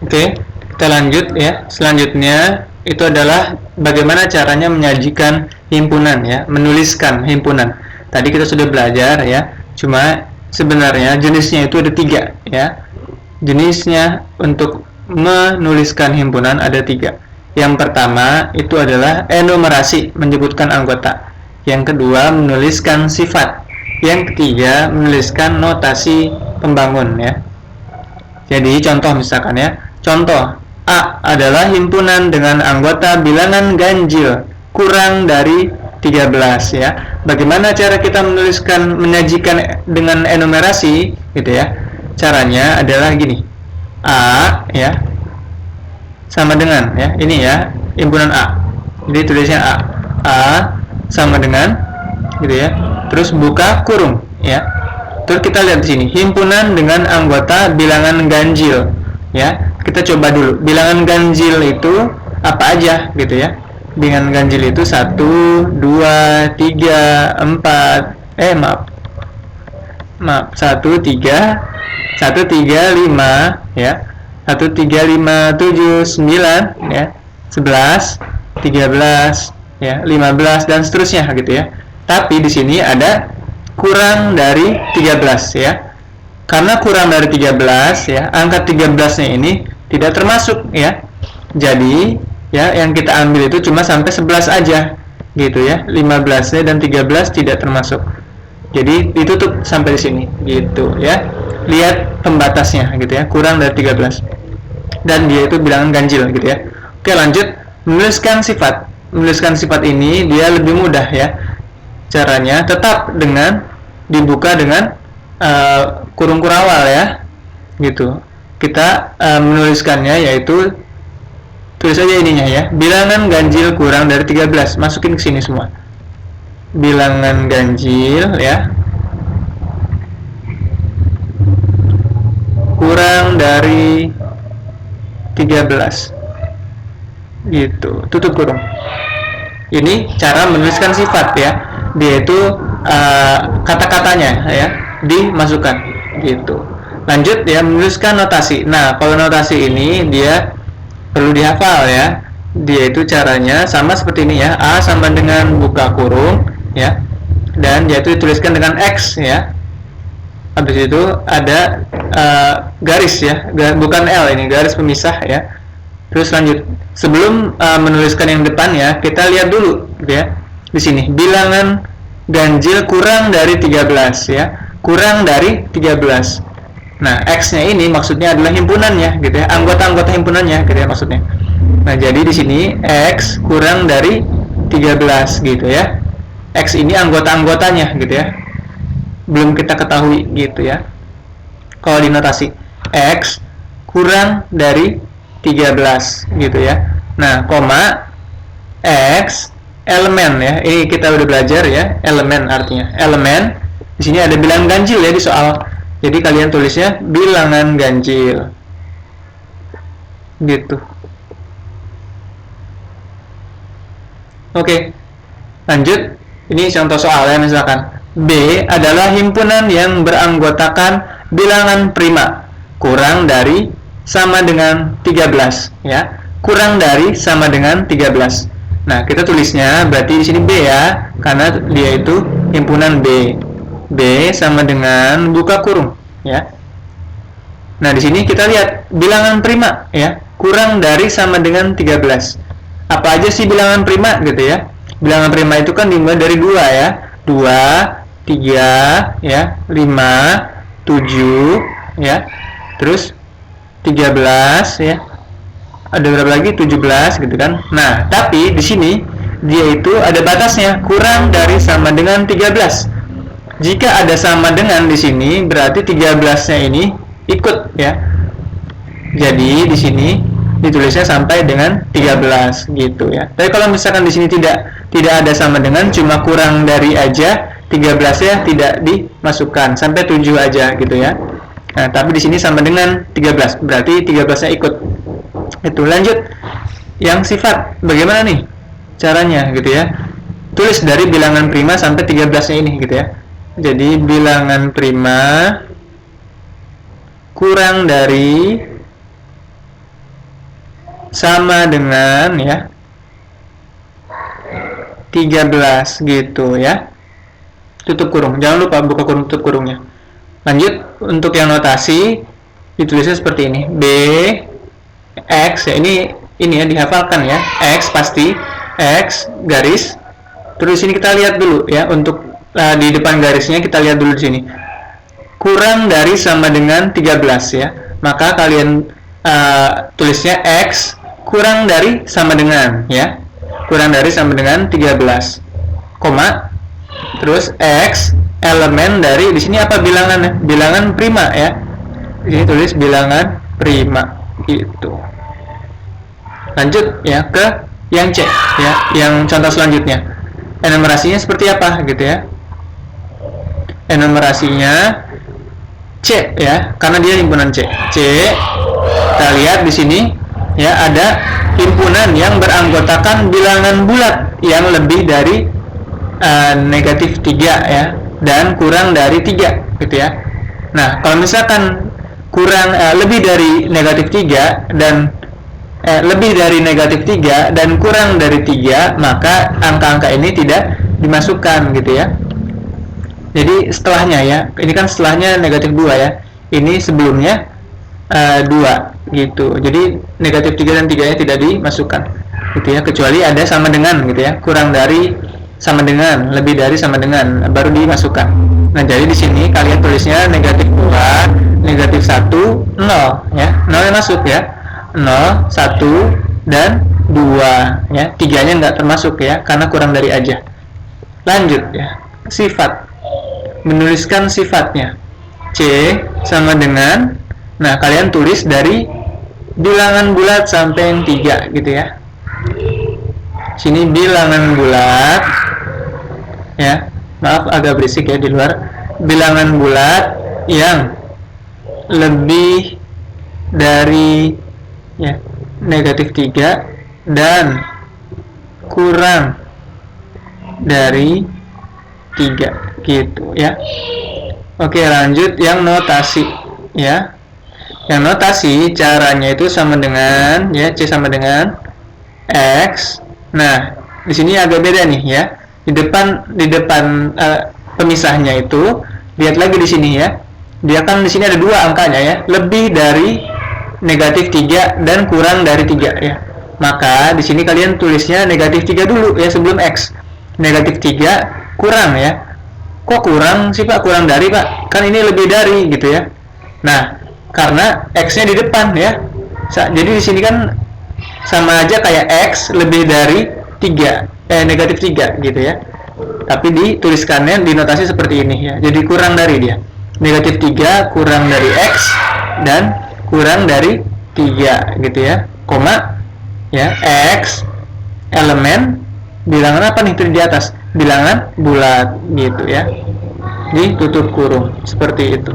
Oke, kita lanjut ya. Selanjutnya itu adalah bagaimana caranya menyajikan himpunan ya, menuliskan himpunan. Tadi kita sudah belajar ya, cuma sebenarnya jenisnya itu ada 3 ya. Jenisnya untuk menuliskan himpunan ada 3. Yang pertama itu adalah enumerasi, menyebutkan anggota. Yang kedua menuliskan sifat. Yang ketiga menuliskan notasi pembangun ya. Jadi contoh misalkan ya, contoh A adalah himpunan dengan anggota bilangan ganjil kurang dari 13 ya. Bagaimana cara kita menuliskan, menyajikan dengan enumerasi gitu ya. Caranya adalah gini. A ya sama dengan ya, ini ya, himpunan A. Jadi tulisnya A. A sama dengan gitu ya. Terus buka kurung ya. Terus kita lihat di sini, himpunan dengan anggota bilangan ganjil ya. Kita coba dulu, bilangan ganjil itu apa aja gitu ya. Bilangan ganjil itu 1, 2, 3, 4 maaf 1, 3 5 ya. 1, 3, 5, 7, 9 ya. 11, 13 ya, 15 dan seterusnya gitu ya. Tapi di sini ada kurang dari 13 ya. Karena kurang dari 13 ya, angka 13-nya ini tidak termasuk ya. Jadi ya yang kita ambil itu cuma sampai 11 aja gitu ya. 15-nya dan 13 tidak termasuk. Jadi ditutup sampai di sini gitu ya. Lihat pembatasnya gitu ya, kurang dari 13. Dan dia itu bilangan ganjil gitu ya. Oke, lanjut, menuliskan sifat. Menuliskan sifat ini dia lebih mudah ya. Caranya tetap dengan dibuka dengan kurung kurawal ya, gitu. Kita menuliskannya yaitu tulis aja ininya ya, bilangan ganjil kurang dari 13, masukin ke sini semua. Bilangan ganjil ya, kurang dari 13, gitu. Tutup kurung. Ini cara menuliskan sifat ya. Dia itu kata-katanya ya dimasukkan gitu. Lanjut ya, menuliskan notasi. Nah, kalau notasi ini dia perlu dihafal ya. Dia itu caranya sama seperti ini ya. A sama dengan buka kurung ya. Dan dia itu dituliskan dengan X ya. Habis itu ada garis ya, bukan L, ini garis pemisah ya. Terus lanjut, sebelum menuliskan yang depan ya, kita lihat dulu ya. Di sini bilangan ganjil kurang dari 13 ya. Kurang dari 13. Nah, X-nya ini maksudnya adalah himpunannya gitu ya. Anggota-anggota himpunannya gitu ya maksudnya. Nah, jadi di sini X kurang dari 13 gitu ya. X ini anggota-anggotanya gitu ya. Belum kita ketahui gitu ya. Kalau di notasi X kurang dari 13 gitu ya. Nah, koma X elemen ya. Ini kita udah belajar ya, elemen artinya. Elemen di sini ada bilangan ganjil ya di soal. Jadi kalian tulisnya bilangan ganjil. Gitu. Oke. Lanjut. Ini contoh soal ya, misalkan B adalah himpunan yang beranggotakan bilangan prima kurang dari sama dengan 13 ya. Kurang dari sama dengan 13. Nah, kita tulisnya berarti di sini B ya, karena dia itu himpunan B. B sama dengan buka kurung ya. Nah, di sini kita lihat bilangan prima ya, kurang dari sama dengan 13. Apa aja sih bilangan prima gitu ya? Bilangan prima itu kan dimulai dari 2 ya. 2, 3 ya, 5, 7 ya. Terus 13 ya. Ada berapa lagi? 17 gitu kan. Nah, tapi di sini dia itu ada batasnya, kurang dari sama dengan 13. Jika ada sama dengan di sini, berarti 13-nya ini ikut ya. Jadi di sini ditulisnya sampai dengan 13 gitu ya. Tapi kalau misalkan di sini tidak ada sama dengan, cuma kurang dari aja, 13-nya tidak dimasukkan, sampai 7 aja gitu ya. Nah, tapi di sini sama dengan 13, berarti 13-nya ikut. Itu lanjut. Yang sifat, bagaimana nih caranya gitu ya? Tulis dari bilangan prima sampai 13-nya ini gitu ya. Jadi bilangan prima kurang dari sama dengan ya 13 gitu ya. Tutup kurung. Jangan lupa buka kurung tutup kurungnya. Lanjut untuk yang notasi ditulisnya seperti ini. B X ya, ini ya dihafalkan ya. X pasti X garis. Terus di sini kita lihat dulu ya, untuk di depan garisnya kita lihat dulu di sini. Kurang dari sama dengan 13 ya. Maka kalian tulisnya X kurang dari sama dengan ya. Kurang dari sama dengan 13. Koma. Terus X elemen dari, di sini apa bilangannya? Bilangan prima ya. Di sini tulis bilangan prima gitu. Lanjut ya ke yang C ya, yang contoh selanjutnya. Enumerasinya seperti apa gitu ya. Enumerasinya C ya, karena dia himpunan C. Kita lihat di sini ya, ada himpunan yang beranggotakan bilangan bulat yang lebih dari negatif 3 ya, dan kurang dari 3 gitu ya. Nah, kalau misalkan kurang lebih dari negatif 3 dan lebih dari negatif 3 dan kurang dari 3, maka angka-angka ini tidak dimasukkan gitu ya. Jadi setelahnya ya, ini kan setelahnya negatif 2 ya, ini sebelumnya 2 gitu. Jadi negatif 3 dan 3 nya tidak dimasukkan gitu ya, kecuali ada sama dengan gitu ya, kurang dari, sama dengan, lebih dari, sama dengan, baru dimasukkan. Nah, jadi di sini kalian tulisnya negatif 2, negatif 1, 0 ya, 0 yang masuk ya, 0, 1, dan 2 ya, 3 nya nggak termasuk ya, karena kurang dari aja. Lanjut ya, sifat, menuliskan sifatnya. C sama dengan, nah kalian tulis dari bilangan bulat sampai yang 3 gitu ya. Sini bilangan bulat ya, maaf agak berisik ya di luar. Bilangan bulat yang lebih dari ya negatif 3 dan kurang dari 3 gitu ya. Oke, lanjut yang notasi ya. Yang notasi caranya itu sama dengan ya, C sama dengan X. Nah, di sini agak beda nih ya. Di depan pemisahnya itu, lihat lagi di sini ya. Dia kan di sini ada 2 angkanya ya, lebih dari negatif 3 dan kurang dari 3 ya. Maka di sini kalian tulisnya negatif 3 dulu ya sebelum X. Negatif 3 kurang ya. Kok kurang sih Pak? Kurang dari Pak? Kan ini lebih dari gitu ya. Nah, karena X-nya di depan ya. Jadi di sini kan sama aja kayak X lebih dari 3, negatif 3 gitu ya. Tapi dituliskannya di notasi seperti ini ya. Jadi kurang dari dia. Negatif 3 kurang dari X dan kurang dari 3 gitu ya. Koma ya, X elemen bilangan apa nih itu di atas? Bilangan bulat gitu ya. Ditutup kurung seperti itu.